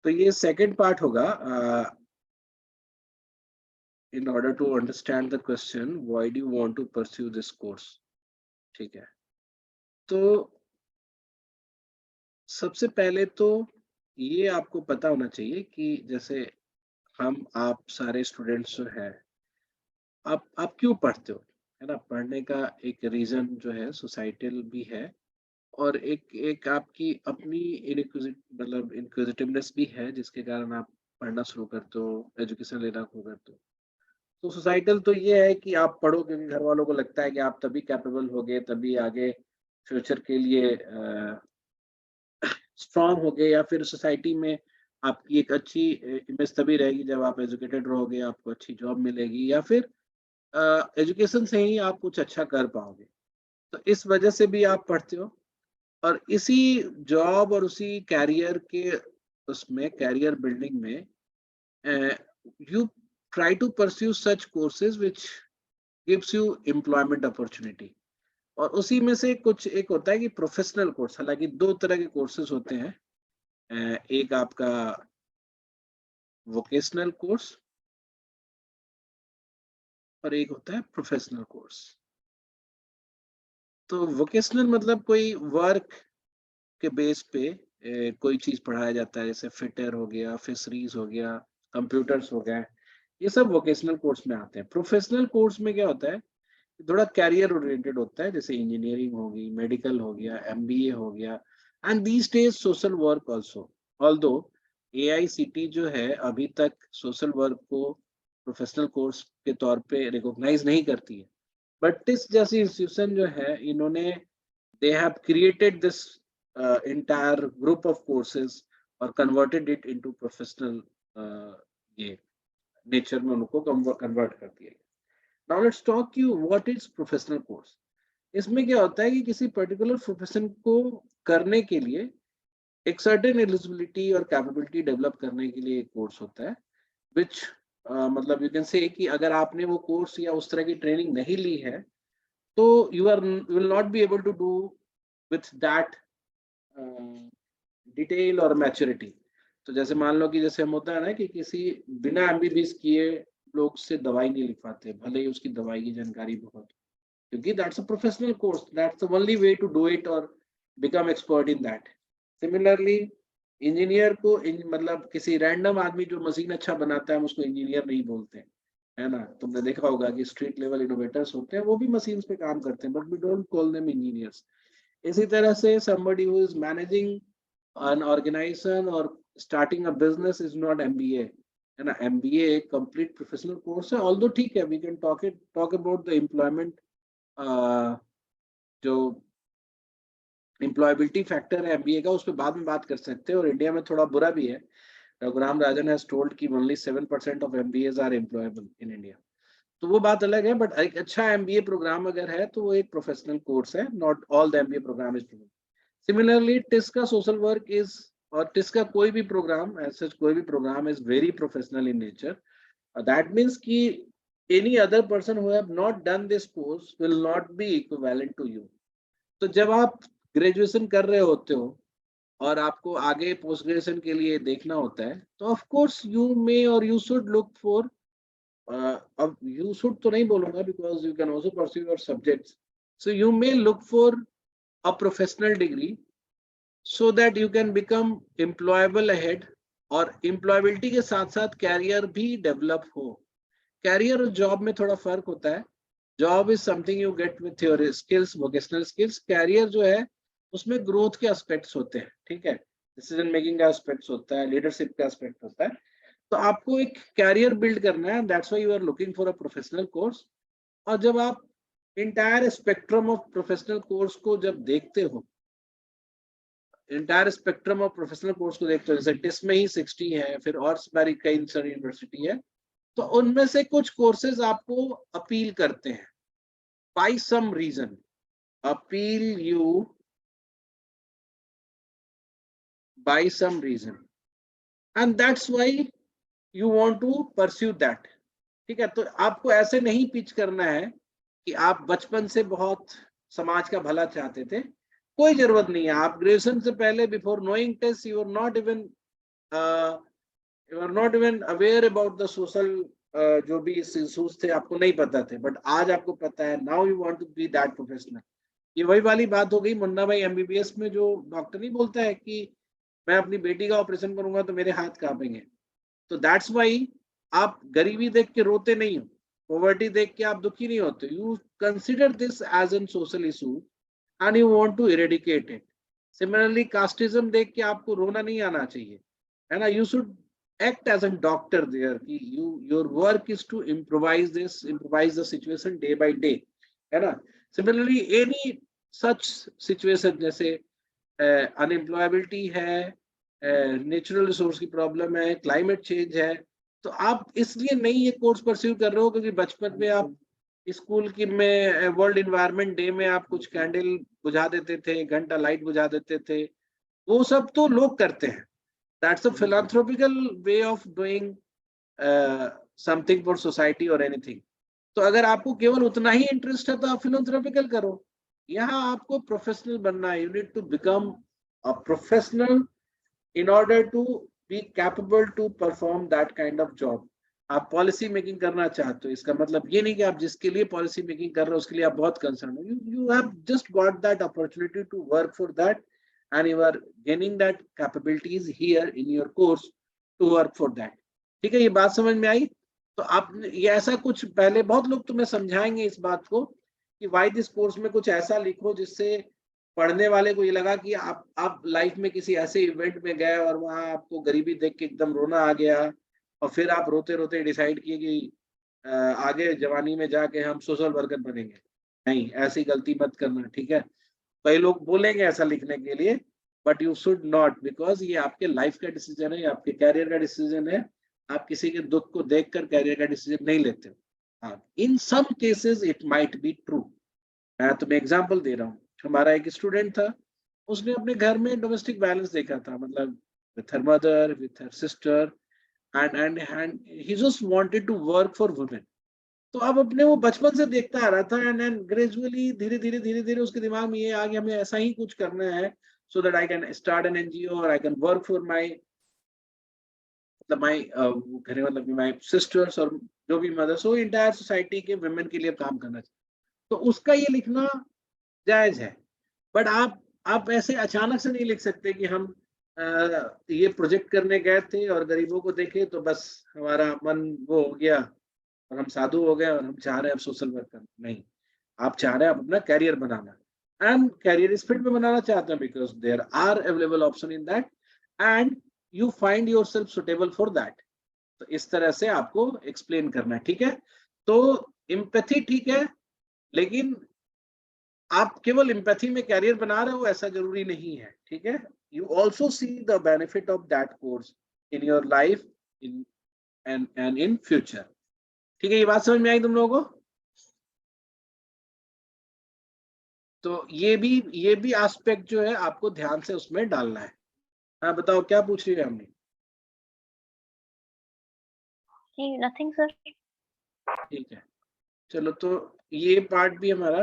तो ये second part होगा in order to understand the question why do you want to pursue this course. ठीक है, तो सबसे पहले तो ये आपको पता होना चाहिए कि जैसे हम आप सारे स्टूडेंट्स जो है, आप क्यों पढ़ते हो, है ना? पढ़ने का एक रीजन जो है सोसाइटल भी है, और एक एक आपकी अपनी मतलब इनक्विजिटिवनेस भी है, जिसके कारण आप पढ़ना शुरू करते हो, एजुकेशन लेना शुरू करते हो। तो सोसाइटल तो ये है कि आप पढ़ो क्योंकि घर वालों को लगता है कि आप तभी कैपेबल होगे, तभी आगे फ्यूचर के लिए स्ट्रांग होगे, या फिर सोसाइटी में आपकी एक अच्छी इमेज तभी रहेगी जब आप एजुकेटेड रहोगे, आपको अच्छी जॉब मिलेगी, या फिर एजुकेशन से ही आप कुछ अच्छा कर पाओगे। तो इस वजह से भी आप पढ़ते हो, और इसी जॉब और उसी कैरियर के उसमें कैरियर बिल्डिंग में you try to pursue such courses which gives you employment opportunity. और उसी में से कुछ एक होता है कि प्रोफेशनल कोर्स, हालांकि दो तरह के कोर्सेज होते हैं, एक आपका वोकेशनल कोर्स और एक होता है प्रोफेशनल कोर्स। तो वोकेशनल मतलब कोई वर्क के बेस पे कोई चीज पढ़ाया जाता है, जैसे फिटर हो गया, फिशरीज हो गया, कंप्यूटर्स हो गए, ये सब वोकेशनल कोर्स में आते हैं। प्रोफेशनल कोर्स में क्या होता है, थोड़ा कैरियर ओरिएंटेड होता है, जैसे इंजीनियरिंग होगी, मेडिकल हो गया, एमबीए हो गया, and these days social work also. Although AICT जो है अभी तक सोशल वर्क को प्रोफेशनल कोर्स के तौर पे रिकॉग्नाइज नहीं करती है, बट इस जैसी इंस्टीट्यूशन जो है, इन्होंने they have created this entire group of courses और converted it into professional ये nature में उनको convert कर दिया गया। Now let's talk you what is professional course। इसमें क्या होता है कि किसी particular profession को करने के लिए एक certain eligibility और capability develop करने के लिए एक course होता है, which मतलब you can say कि अगर आपने वो course या उस तरह की training नहीं ली है, तो you will not be able to do with that detail और मैच्योरिटी। तो जैसे मान लो कि जैसे हम होता है ना कि किसी बिना एमबीबीएस किए लोग से दवाई नहीं लिख पाते, भले ही उसकी दवाई की जानकारी बहुत हो, क्योंकि that's a professional course, that's the only way to do it और become expert in that. Similarly engineer को मतलब किसी रैंडम आदमी जो मशीन अच्छा बनाता है, हम उसको इंजीनियर नहीं बोलते, है ना? तुमने देखा होगा कि स्ट्रीट लेवल इनोवेटर्स होते हैं, वो भी मशीन पे काम करते हैं, but we don't call them engineers. इसी तरह से somebody who is managing an organization or starting a business is not MBA, है ना? MBA एक complete professional course है, although ठीक है, we can talk about the employment जो employability factor है MBA का, उस पर बाद में बात कर सकते हैं। और इंडिया में थोड़ा बुरा भी है, रघुराम राजन has told कि only 7% of MBAs are employable in India। तो वो बात अलग है, बट एक अच्छा एमबीए प्रोग्राम अगर है तो वो एक प्रोफेशनल कोर्स है, not all the MBA program is professional. Similarly TISS का सोशल वर्क इज, और टिस का कोई भी प्रोग्राम ऐसा कोई भी program is very professional in nature. That means कि any other person who have not done this course will not be equivalent to you. तो जब आप ग्रेजुएशन कर रहे होते हो और आपको आगे पोस्ट ग्रेजुएशन के लिए देखना होता है, तो ऑफ कोर्स यू मे और यू शुड लुक फॉर अब you should तो नहीं बोलूंगा, because you can also pursue your subjects, so you may look for a professional degree so that you can become employable ahead, और employability के साथ साथ career भी डेवलप हो। कैरियर और जॉब में थोड़ा फर्क होता है। Job is something you get with your skills, vocational skills. Career जो है उसमें ग्रोथ के एस्पेक्ट्स होते हैं, ठीक है, डिसीजन मेकिंग का एस्पेक्ट्स होता है, लीडरशिप का एस्पेक्ट होता है। तो आपको एक कैरियर बिल्ड करना है, that's why you are looking for a professional course. और जब आप entire spectrum of professional course को जब देखते हो, entire spectrum of professional course को देखते हो, जैसे टिस में ही 60 है, फिर और सारी कई सारी यूनिवर्सिटी है, तो उनमें से कुछ कोर्सेज आपको अपील करते हैं by some reason, appeal you by some reason, and that's why you want to pursue that. ठीक है, तो आपको ऐसे नहीं पिच करना है कि आप बचपन से बहुत समाज का भला चाहते थे, कोई जरूरत नहीं है। आप ग्रेजुएशन से पहले, before knowing test, you are not even you are not even aware about the social, जो भी इश्यूज थे आपको नहीं पता थे, बट आज आपको पता है. Now you want to be that professional. ये वही वाली बात हो गई मुन्ना भाई एमबीबीएस में, जो डॉक्टर नहीं बोलता है कि मैं अपनी बेटी का ऑपरेशन करूंगा तो मेरे हाथ कांपेंगे. तो दैट्स वाई आप गरीबी देख के रोते नहीं हो, पॉवर्टी देख के आप दुखी नहीं होते. You consider this as an social issue and you want to eradicate it. Similarly casteism देख के आपको रोना नहीं आना चाहिए, है ना. You should act as a doctor there कि your work is to improvise the situation day by day, है ना. Similarly any such situation जैसे अनएम्प्लॉयबिलिटी है, नेचुरल रिसोर्स की प्रॉब्लम है, क्लाइमेट चेंज है, तो आप इसलिए नहीं ये कोर्स परस्यू कर रहे हो क्योंकि बचपन में आप स्कूल की में वर्ल्ड इन्वायरमेंट डे में आप कुछ कैंडल बुझा देते थे, घंटा लाइट बुझा देते थे. वो सब तो लोग करते हैं. That's a philanthropical way of doing something for society or anything. तो अगर आपको केवल उतना ही इंटरेस्ट है तो आप philanthropical करो. यहाँ आपको प्रोफेशनल बनना है. You need to become a professional in order to be capable to perform that kind of job. आप पॉलिसी मेकिंग करना चाहते हो, इसका मतलब ये नहीं कि आप जिसके लिए पॉलिसी मेकिंग कर रहे हो उसके लिए आप बहुत कंसर्न हो. You have just got that opportunity to work for that and you are gaining that capabilities here in your course to work for that. ठीक है, ये बात समझ में आई. तो आप ये ऐसा कुछ पहले बहुत लोग तुम्हें समझाएंगे इस बात को कि वाई दिस कोर्स में कुछ ऐसा लिखो जिससे पढ़ने वाले को ये लगा कि आप लाइफ में किसी ऐसे इवेंट में गए और वहां आपको गरीबी देख के एकदम रोना आ गया और फिर आप रोते रोते डिसाइड किए कि आगे जवानी में जाके हम सोशल वर्कर बनेंगे. नहीं, ऐसी गलती मत करना. ठीक है, कई लोग बोलेंगे ऐसा लिखने के लिए, but you should not, because ये आपके लाइफ का डिसीजन है, आपके कैरियर का डिसीजन है. आप किसी के दुख को देखकर कैरियर का डिसीजन नहीं लेते हो. हाँ, in some cases it might be true. मैं तुम्हें एग्जांपल दे रहा हूँ. हमारा एक स्टूडेंट था, उसने अपने घर में डोमेस्टिक वायलेंस देखा था, मतलब with her mother, with her sister, and he just wanted to work for women. तो अब अपने वो बचपन से देखता आ रहा था एंड ग्रेजुअली धीरे धीरे उसके दिमाग में ये आ गया हमें ऐसा ही कुछ करना है, so that I can start an NGO और I can work for my मतलब माय सिस्टर्स और जो भी मदर्स हो, इंटायर सोसाइटी के वुमेन के लिए काम करना चाहिए. तो उसका ये लिखना जायज है, बट आप ऐसे अचानक से नहीं लिख सकते कि हम ये प्रोजेक्ट करने गए थे और गरीबों को देखे तो बस हमारा मन वो हो गया और हम साधु हो गए और हम चाह रहे हैं अब सोशल वर्क करना. नहीं, आप चाह रहे हैं अपना कैरियर बनाना एंड कैरियर इस फील्ड में बनाना चाहते हैं because there are available option in that and you find yourself suitable for that. तो इस तरह से आपको एक्सप्लेन करना है. ठीक है, तो एम्पैथी ठीक है, लेकिन आप केवल एम्पैथी में कैरियर बना रहे हो ऐसा जरूरी नहीं है. ठीक है, you also see the benefit of that course in your life in and in future. ठीक है, ये बात समझ में आई तुम लोगों को? तो ये भी एस्पेक्ट जो है आपको ध्यान से उसमें डालना है. हाँ बताओ क्या पूछ रही है हमने? Nothing sir. ठीक है, चलो तो ये पार्ट भी हमारा